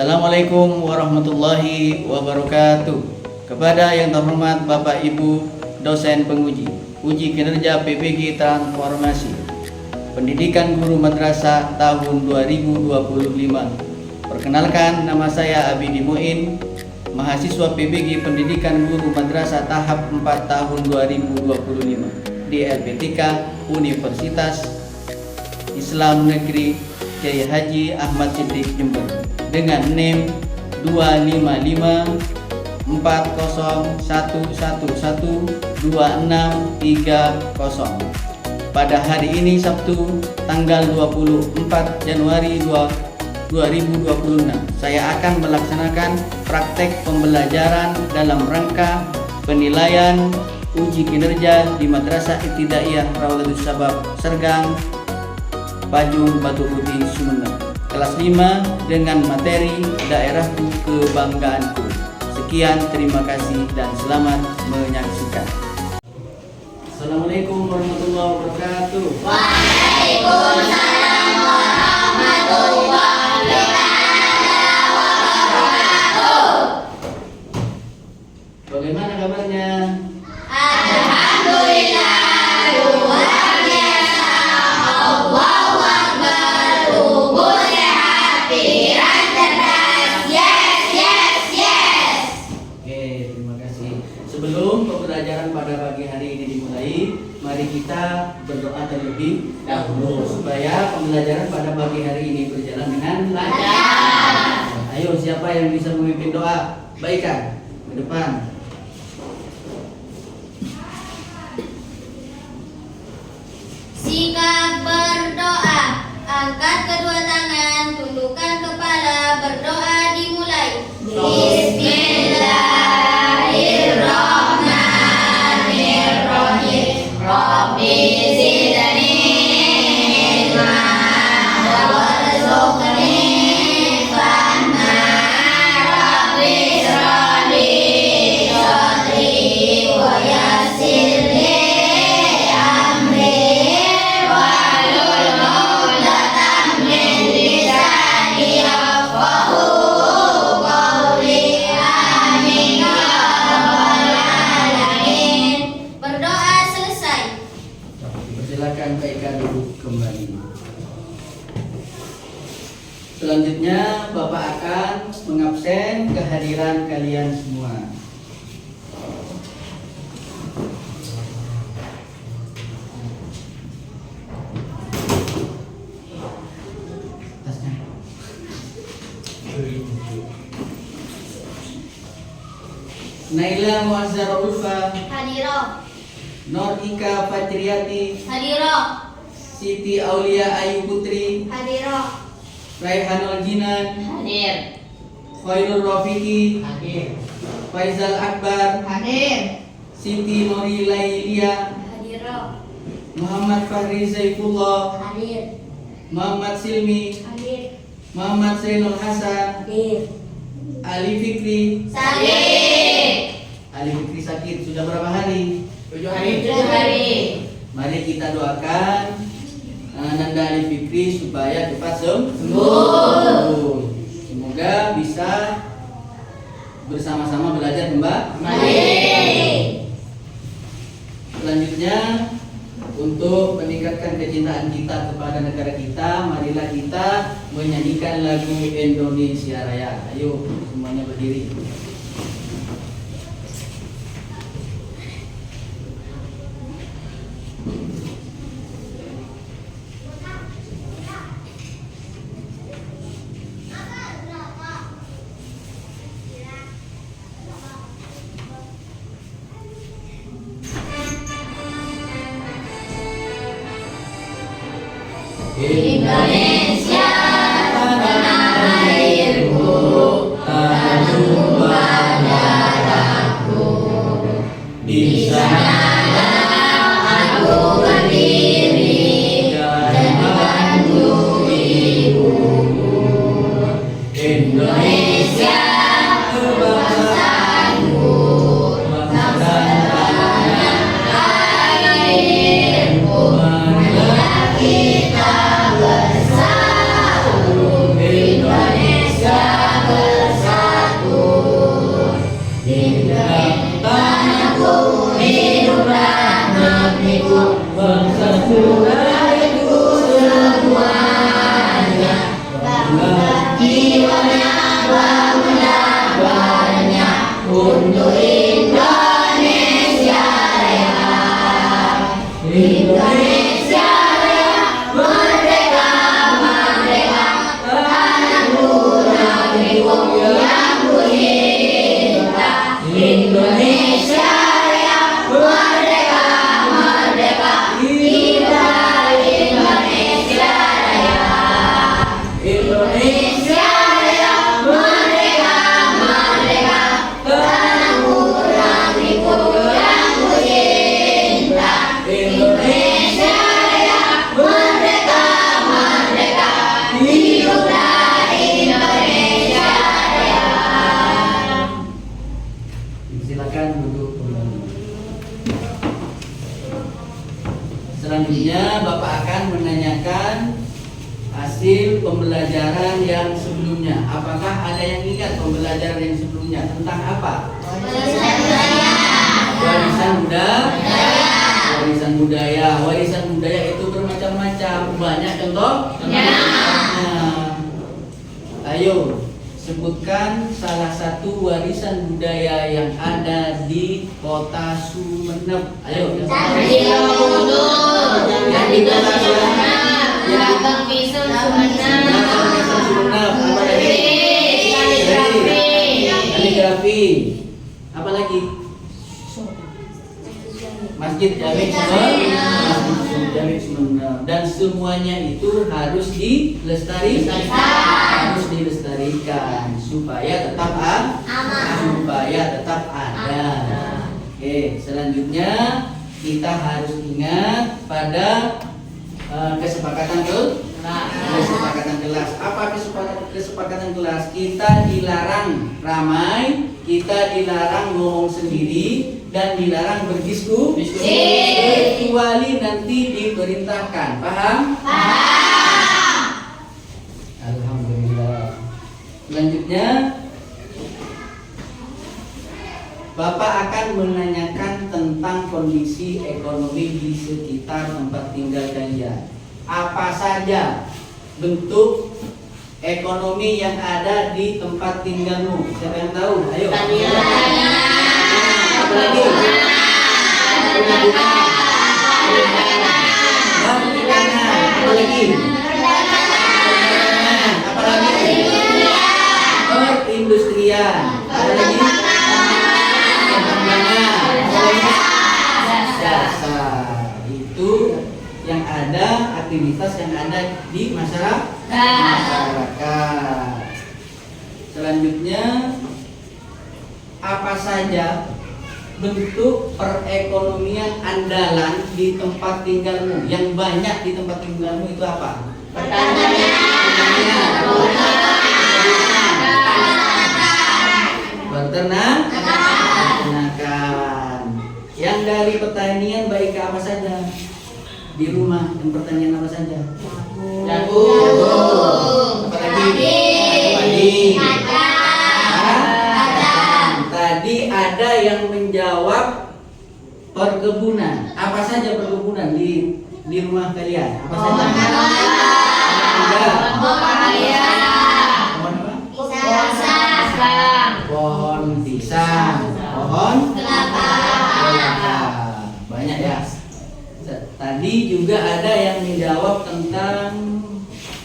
Assalamualaikum warahmatullahi wabarakatuh. Kepada yang terhormat Bapak Ibu dosen penguji uji kinerja PPG Transformasi Pendidikan Guru Madrasah tahun 2025. Perkenalkan, nama saya Abidi Muin, mahasiswa PPG Pendidikan Guru Madrasah tahap 4 tahun 2025 di LPTK Universitas Islam Negeri Kiai Haji Ahmad Siddiq Jember dengan NIM 25540112630. Pada hari ini Sabtu tanggal 24 Januari 2026 saya akan melaksanakan praktek pembelajaran dalam rangka penilaian uji kinerja di Madrasah Ibtidaiyah Rawdatus Syabab Sergang, Pajung, Batu Putih, Sumeneb, kelas 5 dengan materi Daerahku Kebanggaanku. Sekian, terima kasih dan selamat menyaksikan. Assalamualaikum warahmatullahi wabarakatuh. Waalaikumsalam warahmatullahi wabarakatuh. Bagaimana kabarnya? Alhamdulillah, luar biasa. Allahu Akbar, tubuh sehat, pikiran cerdas. Yes, yes, yes. Oke, terima kasih. Sebelum pembelajaran pada pagi hari ini dimulai, mari kita berdoa terlebih dahulu supaya pembelajaran pada pagi hari ini berjalan dengan lancar. Ayo, siapa yang bisa memimpin doa? Baikkan ke depan. Sikap berdoa. Angkat kedua tangan, tundukkan kepala, berdoa dimulai. Bismillahirrahmanirrahim. Rabbi zidni ilma warzuqni fahma. Rabbi ishrah li sadri wa yassir li amri wahlul 'uqdatam min lisani yafqahu qawli. Amin ya rabbal alamin. Berdoa selesai. Silakan baikkan duduk kembali. Selanjutnya Bapak akan mengabsen kehadiran kalian semua. Tasnya. Naila Muazzara Ulfa, Hadirah. Nur Ika Fatriati, Hadirah. Siti Aulia Ayu Putri, Hadirah. Raihanul Jinan, Hadir. Khairul Rafiqi, Hadir. Faizal Akbar, Hadir. Siti Nuri Lailia, Hadirah. Muhammad Fahri Saifullah, Hadir. Muhammad Silmi, Hadir. Muhammad Zainul Hasan, Hadir. Ali Fikri. Sakit. Ali Fikri sakit sudah berapa hari? 7 hari. 7 hari. Mari kita doakan Nanda Ali Fikri supaya cepat Sembuh. Semoga bisa bersama-sama belajar Mari. Selanjutnya, untuk meningkatkan kecintaan kita kepada negara kita, marilah kita menyanyikan lagu Indonesia Raya. Ayo semuanya berdiri. Indonesia tanah airku, tanah tumpah darahku. Di sanalah aku berdiri dan membantu ibuku. Indonesia kebangsaanku, bangsa dan tanah airku. Marilah kita bersatu, Indonesia. itu semuanya jiwanya bangunannya untuk Indonesia Raya. Indonesia Raya, merdeka, merdeka, tanahku negeriku yang kucinta. Indonesia Raya, merdeka, merdeka, kita Indonesia Raya. Indonesia Raya, merdeka, merdeka, tanahku negeriku yang kucinta. Indonesia Raya, merdeka, merdeka, hiduplah Indonesia Raya. Silakan duduk kembali. Selanjutnya Bapak akan menanyakan hasil pembelajaran yang sebelumnya. Apakah ada yang ingat pembelajaran yang sebelumnya tentang apa? Warisan budaya. Warisan budaya. Warisan budaya itu bermacam-macam. Banyak contoh? Ayo sebutkan salah satu warisan budaya yang ada di Kota Sumeneb. Ayo. Yang di Kota Sumeneb. Belakang Misal Sumeneb. Apa lagi? Kaligrafi. Apa lagi? Masjid Jami Sumeneb. Dan semuanya itu harus dilestarikan supaya tetap ada. Oke, selanjutnya kita harus ingat pada kesepakatan kelas. Apa kesepakatan kelas? Kita dilarang ramai, kita dilarang ngomong sendiri, dan dilarang berdiskusi kecuali nanti diperintahkan. Paham? Alhamdulillah. Selanjutnya Bapak akan menanyakan tentang kondisi ekonomi di sekitar tempat tinggal kalian. Apa saja bentuk ekonomi yang ada di tempat tinggalmu? Siapa yang tahu? Ayo. Apa lagi? Apa lagi? Perindustrian. Apa lagi? Jasa. Itu yang ada, aktivitas yang ada di masyarakat. Selanjutnya, apa saja bentuk perekonomian andalan di tempat tinggalmu? Yang banyak di tempat tinggalmu itu apa? Peternakan. Yang dari pertanian baik ke apa saja? Di rumah yang pertanian apa saja? Jagung. Apalagi? Tadi ada yang menjawab perkebunan. Apa saja perkebunan di rumah kalian? Apa saja? Pohon pisang, pohon kelapa. Banyak ya. Tadi juga ada yang menjawab tentang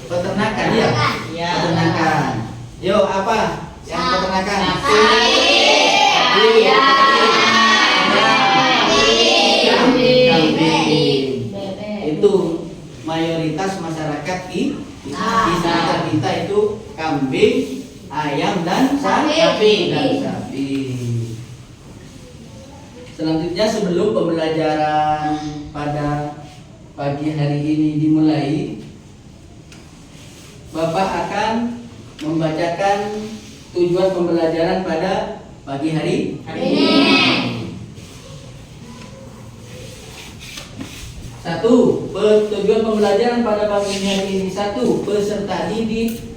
peternakan ya? Peternakan. Yo, apa? Yang peternakan? Kambing. Itu mayoritas masyarakat di sekitar kita itu kambing, ayam dan sapi. Selanjutnya sebelum pembelajaran pada pagi hari ini dimulai, Bapak akan membacakan tujuan pembelajaran pada pagi hari ini. 1. Tujuan pembelajaran pada pagi hari ini. 1. Peserta didik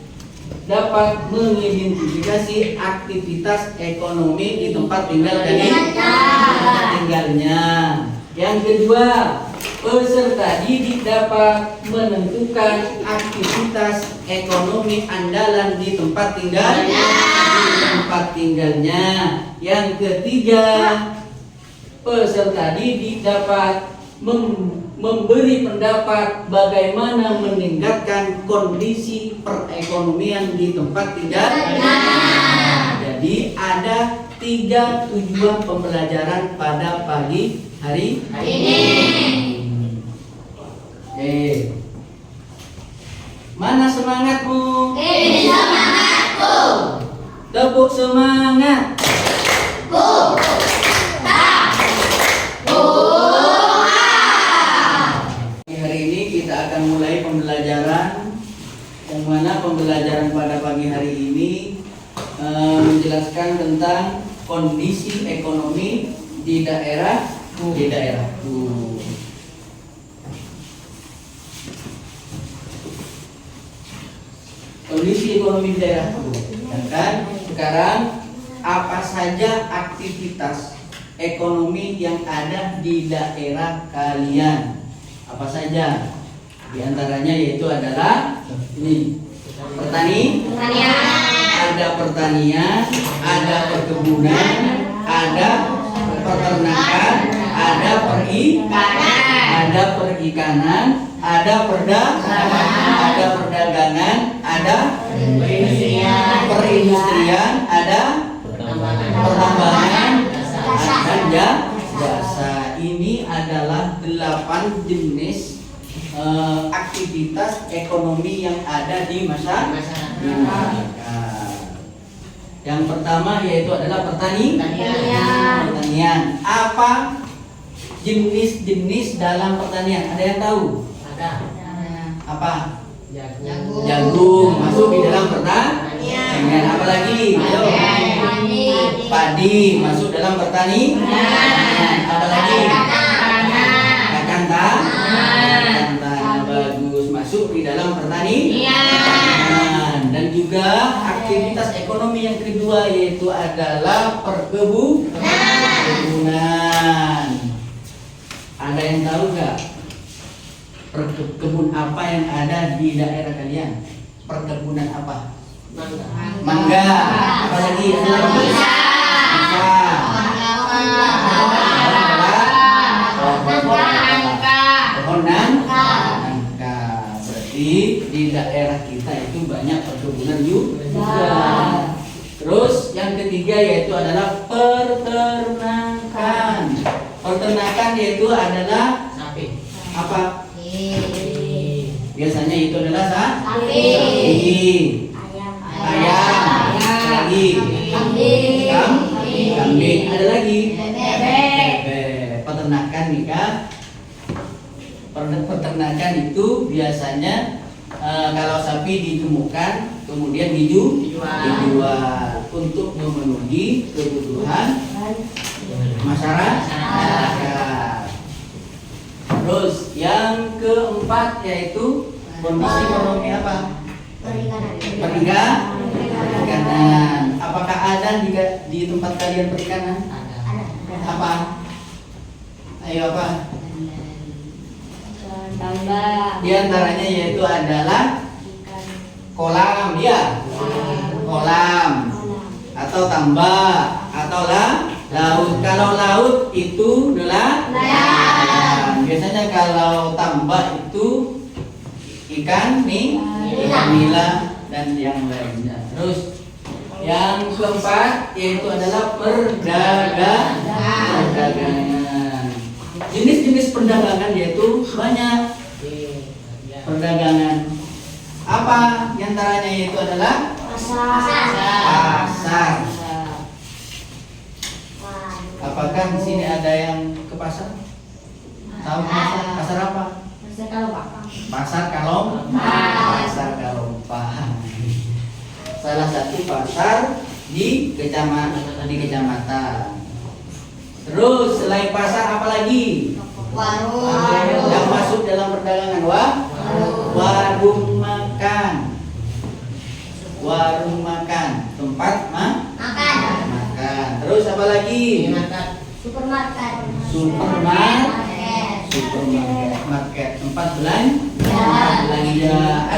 dapat mengidentifikasi aktivitas ekonomi di tempat tinggalnya. Yang kedua, Peserta didik dapat menentukan aktivitas ekonomi andalan di tempat tinggalnya. Yang ketiga, peserta didik dapat memberi pendapat bagaimana meningkatkan kondisi perekonomian di tempat tinggalnya. Jadi ada 3 tujuan pembelajaran pada pagi hari ini. Oke. Mana semangatmu? Ini semangatku. Tepuk semangat. Hari ini kita akan mulai pembelajaran, yang mana pembelajaran pada pagi hari ini menjelaskan tentang kondisi ekonomi di daerahku. Kondisi ekonomi di daerahku. Dan kan sekarang apa saja aktivitas ekonomi yang ada di daerah kalian? Apa saja? Di antaranya yaitu adalah ini pertanian, ada pertanian, ada perkebunan, ada peternakan, ada perikanan, ada perdagangan, ada perindustrian, ada pertambangan, dan jasa. Ini adalah 8 jenis aktivitas ekonomi yang ada di masyarakat. Yang pertama yaitu adalah pertanian. Apa jenis-jenis dalam pertanian? Ada yang tahu? Ada. Apa? Jagung masuk di dalam pertanian. Apa lagi? Padi masuk dalam pertanian. Apa lagi? Kacang bagus masuk di dalam pertanian. Dan juga aktivitas ekonomi yang kedua yaitu adalah perkebunan. Ada yang tahu nggak perkebun apa yang ada di daerah kalian? Perkebunan apa? Mangga. Apa lagi? Pohon nangka. Berarti di daerah kita itu banyak perkebunan juga. Terus yang ketiga yaitu adalah peternakan. Peternakan yaitu adalah apa? Biasanya itu adalah sapi, ayam, lagi kambing, ada lagi bebek. Peternakan nih Kak. Peternakan itu biasanya kalau sapi ditemukan kemudian dijual untuk memenuhi kebutuhan masyarakat. Terus yang keempat yaitu kondisi ekonomi apa? Perikanan. Apakah ada di tempat kalian perikanan? Apa? Ayo apa? Di antaranya yaitu adalah kolam, ya, kolam atau tambak atau laut. Kalau laut itu nelayan. Biasanya kalau tambak itu ikan nila dan yang lainnya. Terus yang keempat yaitu adalah perdagangan. Jenis-jenis perdagangan yaitu banyak. Perdagangan apa? Di antaranya yaitu adalah pasar. Apakah di sini ada yang ke pasar? Tahu pasar? Pasar apa? Pasar Kalompah. Salah satu pasar di kecamatan. Terus selain pasar apa lagi? Warung. Yang masuk dalam perdagangan warung makan, tempat makan. Terus apa lagi? Supermarket. Supermarket.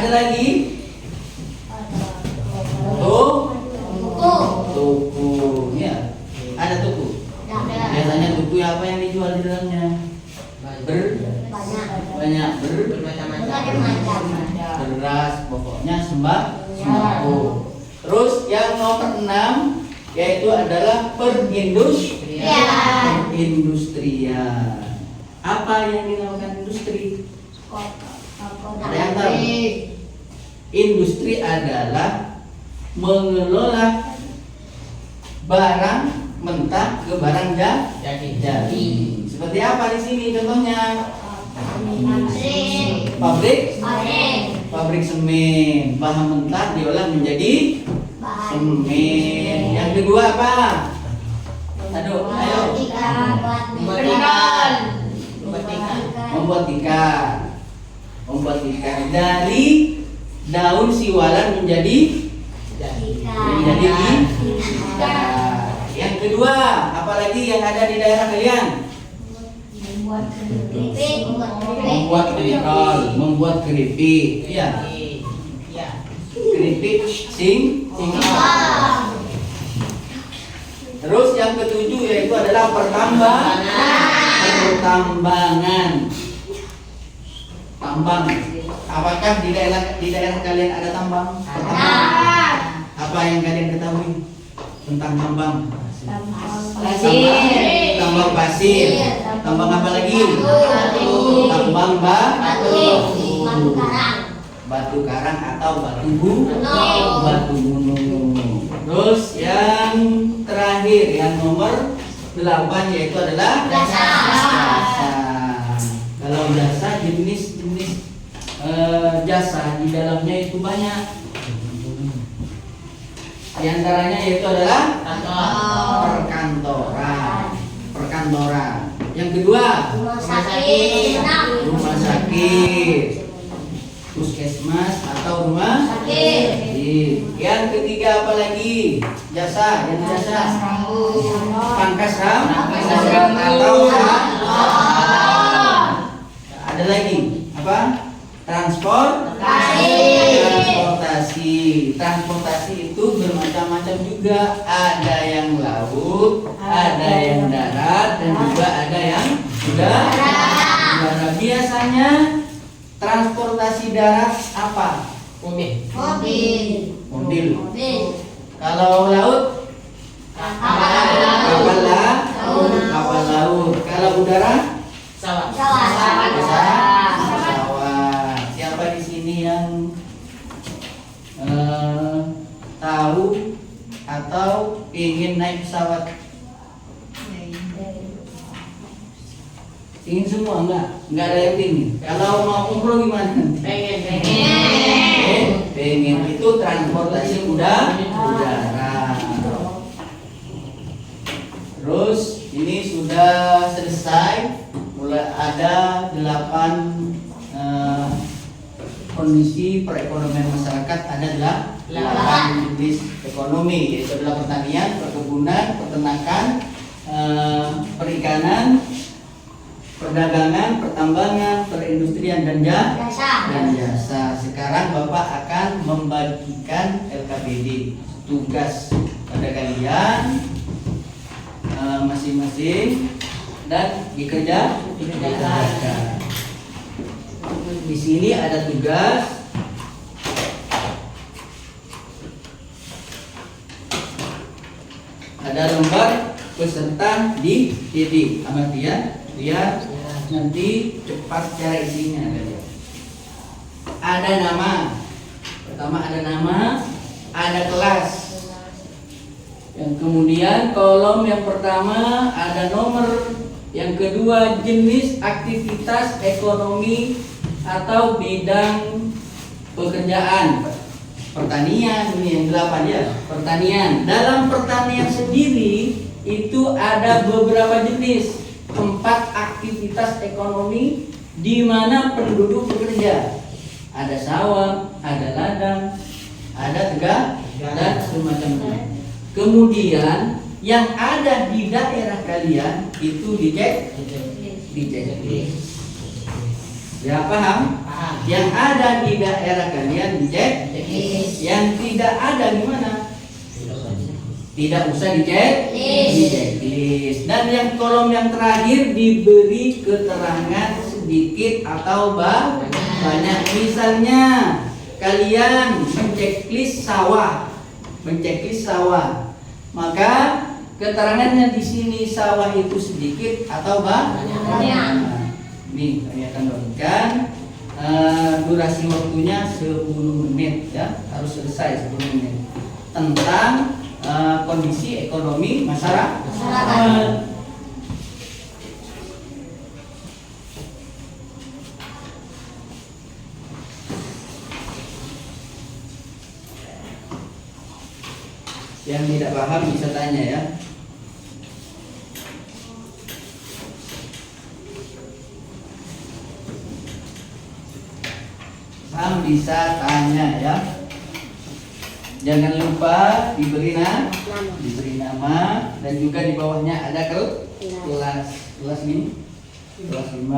Ada lagi? Tuku. Ya. Ada tuku. Biasanya tuku apa yang dijual di dalamnya? Banyak beras, pokoknya sembako. Terus yang nomor 6 yaitu adalah perindustrian. Apa yang dinamakan industri? Ada yang tahu? Industri adalah mengelola barang mentah ke barang jadi. Seperti apa di sini contohnya? Pabrik semen, bahan mentah diolah menjadi semen. Yang kedua apa? Ayo. Membuat ikan dari daun siwalan menjadi ikan. Yang kedua, apalagi yang ada di daerah kalian? Membuat keripik. Iya. Keripik singkong. Terus yang ketujuh yaitu adalah pertambangan. Tambang. Apakah di daerah kalian ada tambang? Apa yang kalian ketahui tentang tambang? Tambang pasir. Tambang apa lagi? Tambang batu karang atau batu gunung. Terus yang terakhir yang nomor 8 yaitu adalah jasa. Kalau jasa jenis jasa di dalamnya itu banyak. Di antaranya yaitu adalah perkantoran. Yang kedua, rumah sakit, puskesmas atau rumah sakit. Yang ketiga apa lagi? Jasa. Pangkas atau ada lagi apa? Transportasi itu bermacam-macam juga. Ada yang laut, ada yang darat, dan juga ada yang udara. Biasanya transportasi darat apa? Mobil. Kalau laut? Kapal laut. Kalau udara? Pesawat. Siapa di sini yang tahu atau ingin naik pesawat? Ingin semua enggak ada yang ingin. Kalau mau umroh gimana? Pengen itu transportasi udara. Terus ini sudah selesai. Mulai ada 8 kondisi perekonomian masyarakat. Ada 8 jenis ekonomi, yaitu adalah pertanian, perkebunan, peternakan, perikanan, perdagangan, pertambangan, perindustrian dan jasa. Sekarang Bapak akan membagikan LKPD. Tugas pada kalian masing-masing dan dikerjakan. Di sini ada tugas. Ada lembar peserta dididik. Amat lihat nanti cepat cara isinya. Ada nama. Pertama ada nama, ada kelas. Yang kemudian kolom yang pertama ada nomor. Yang kedua jenis aktivitas ekonomi atau bidang pekerjaan. Pertanian, ini yang 8 ya. Pertanian. Dalam pertanian sendiri itu ada beberapa jenis. 4 aktivitas ekonomi di mana penduduk bekerja. Ada sawah, ada ladang, ada tegak dan semacamnya. Kemudian yang ada di daerah kalian itu dicek. Ya paham? Yang ada di daerah kalian dicek. Yang tidak ada gimana? Tidak usah dicek. Diceklis. Dan yang kolom yang terakhir diberi keterangan sedikit atau banyak. Misalnya kalian menceklis sawah, maka keterangannya di sini sawah itu sedikit atau banyak. Ini kami akan berikan durasi waktunya 10 menit ya, harus selesai 10 menit tentang kondisi ekonomi masyarakat. Yang tidak paham bisa tanya ya. Paham bisa tanya ya. Jangan lupa diberi nama dan juga di bawahnya ada kelas ini, kelas 5.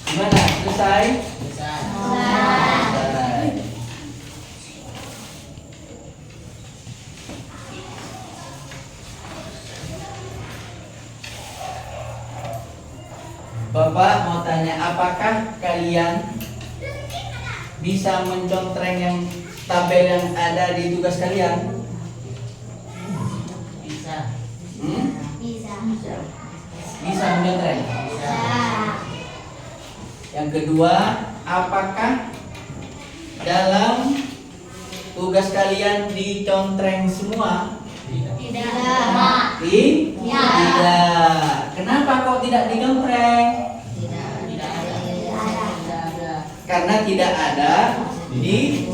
Gimana? Selesai? Selesai. Bapak mau tanya, apakah kalian bisa mencontreng yang tabel yang ada di tugas kalian? Bisa. Bisa mencontreng? Bisa. Yang kedua, apakah dalam tugas kalian dicontreng semua? Tidak. Tidak. Kenapa kok tidak dicontreng? Karena tidak ada di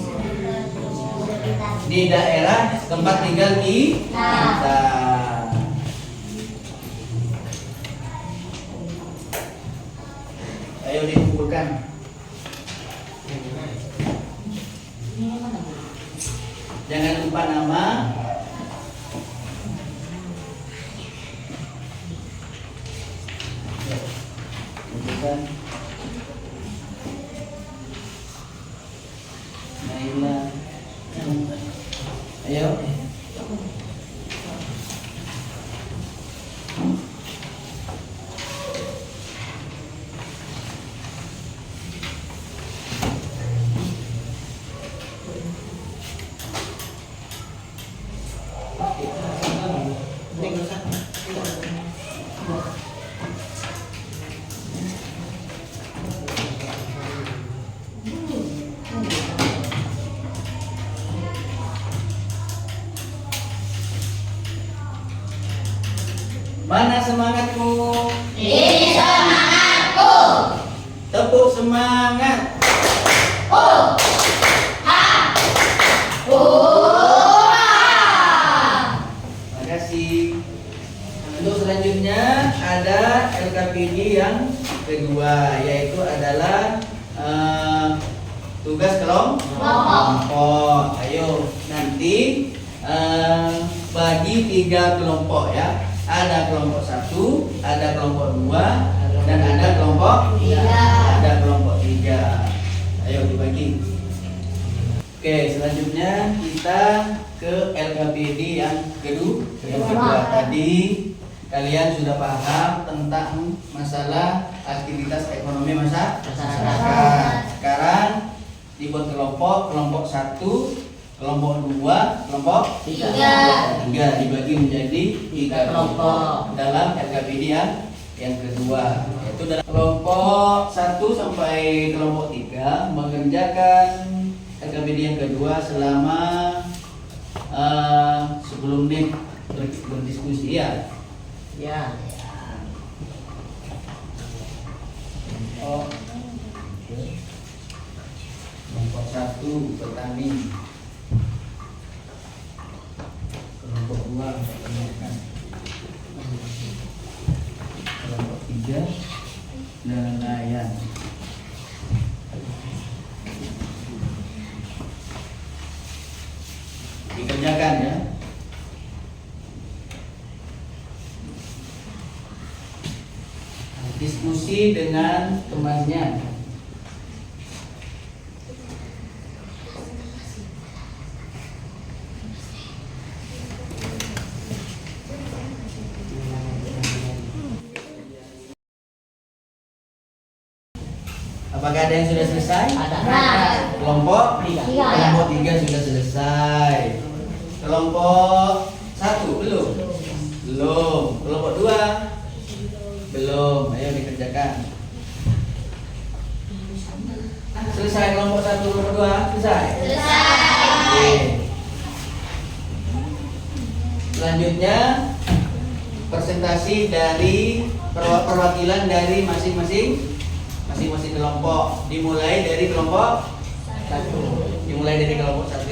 daerah tempat tinggal kita. Ayo dikumpulkan. Jangan lupa nama. Kumpulkan. Naila. Ayo. Mana semangatmu? Ini semangatku. Tepuk semangat. Terima kasih. Untuk selanjutnya ada LKPD yang kedua, yaitu adalah tugas kelompok. Ayo nanti bagi 3 kelompok ya. Ada kelompok 1, ada kelompok 2, dan ada kelompok 3. Ayo dibagi. Oke, selanjutnya kita ke LKPD yang kedua. Tadi kalian sudah paham tentang masalah aktivitas ekonomi masyarakat. Sekarang dibuat kelompok 1, kelompok 2, kelompok 3 dibagi menjadi 3 kelompok dalam LKPD yang kedua. Yaitu dalam kelompok 1 sampai kelompok 3 mengerjakan LKPD yang kedua selama 10 menit berdiskusi ya. Ya. Kelompok 1 petani. Kelompok 2 peternakan. Kelompok 3 nelayan. Dikerjakan ya. Diskusi isi dengan temannya. Apakah ada yang sudah selesai? Ada. Kelompok Tiga. Kelompok 3 sudah selesai. Kelompok 1 belum? Belum. Kelompok 2 belum. Ayo dikerjakan. Selesai kelompok 1, kelompok 2 selesai? Oke. Selanjutnya presentasi dari perwakilan dari masing-masing kelompok. Dimulai dari kelompok 1. Dimulai dari kelompok 1.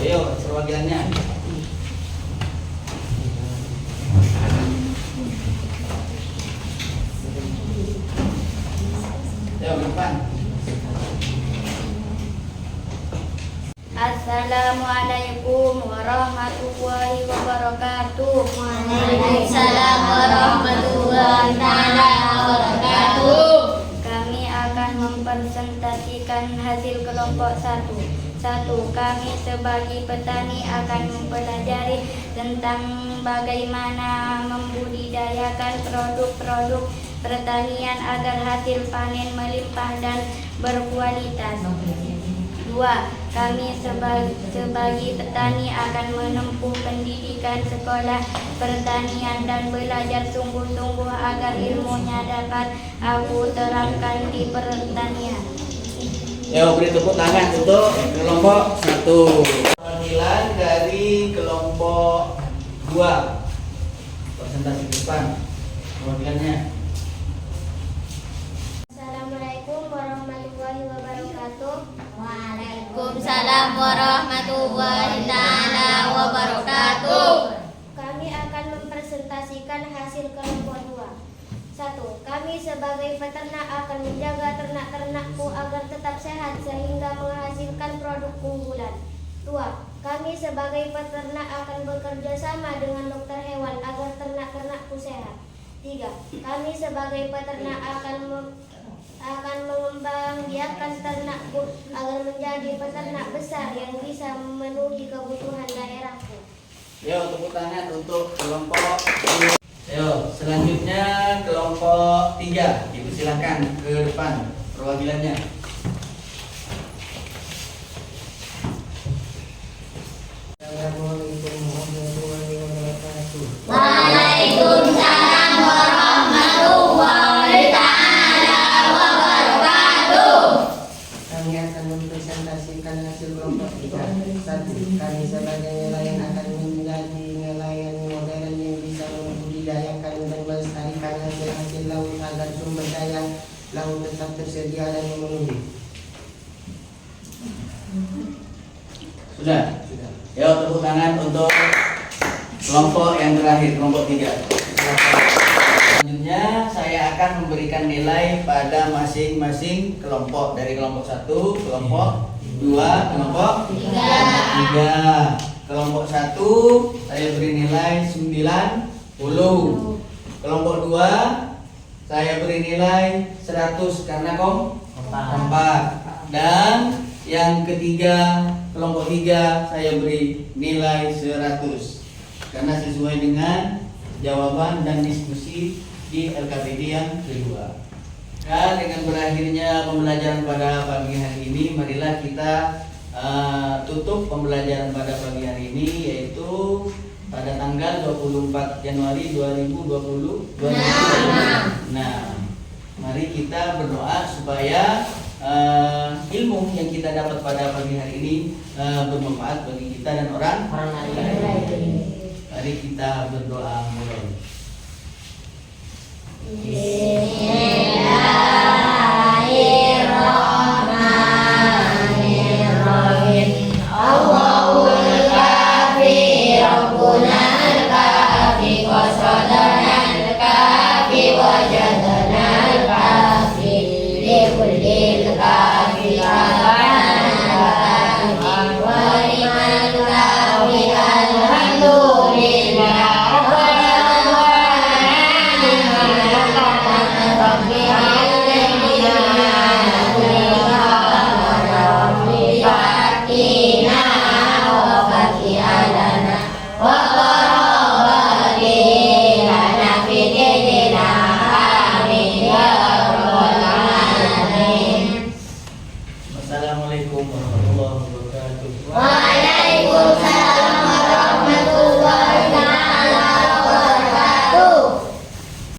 Ayo perwakilannya. Ayo ke depan. Assalamualaikum warahmatullahi wabarakatuh. Waalaikumsalam warahmatullahi wabarakatuh. Kami akan mempresentasikan hasil kelompok 1. Kami sebagai petani akan mempelajari tentang bagaimana membudidayakan produk-produk pertanian agar hasil panen melimpah dan berkualitas. 2. Kami sebagai petani akan menempuh pendidikan sekolah pertanian dan belajar sungguh-sungguh agar ilmunya dapat aku terapkan di pertanian. Yo, beri tepuk tangan untuk kelompok 1. Perwakilan dari kelompok 2. Presentasi ke depan. Perwakilannya. Assalamualaikum warahmatullahi wabarakatuh. Waalaikumsalam warahmatullahi wabarakatuh. Kami akan mempresentasikan hasil kelompok 2. 1. Kami sebagai peternak akan menjaga ternak-ternakku agar tetap sehat sehingga menghasilkan produk unggulan. 2. Kami sebagai peternak akan bekerja sama dengan dokter hewan agar ternak-ternakku sehat. 3. Kami sebagai peternak akan mengembangbiakkan ternakku agar menjadi peternak besar yang bisa memenuhi kebutuhan daerahku. Yo, tepuk tangan untuk kelompok 2. Yo, selanjutnya kelompok 3. Ibu silakan ke depan perwakilannya. Assalamualaikum warahmatullahi wabarakatuh. Waalaikumsalam warahmatullahi wabarakatuh. Kami akan mempresentasikan hasil kelompok 3. 1. Kami sebagai nelayan akan menjadi nelayan modern yang bisa membudidayakan dan melestarikan hasil-hasil laut agar sumber daya laut tetap tersedia dan memenuhi. Sudah? Yo, tepuk tangan untuk kelompok yang terakhir, kelompok 3. Selanjutnya saya akan memberikan nilai pada masing-masing kelompok. Dari kelompok 1, kelompok 2, kelompok 3. Kelompok 1 saya beri nilai 90. Kelompok 2 saya beri nilai 100 karena kompak. Dan yang ketiga, kelompok 3 saya beri nilai 100 karena sesuai dengan jawaban dan diskusi di LKPD yang kedua. Dan dengan berakhirnya pembelajaran pada pagi hari ini, marilah kita tutup pembelajaran pada pagi hari ini, yaitu pada tanggal 24 Januari 2020. Nah, mari kita berdoa supaya ilmu yang kita dapat pada pagi hari ini bermanfaat bagi kita dan orang lain. Mari kita berdoa mulai. Bismillah.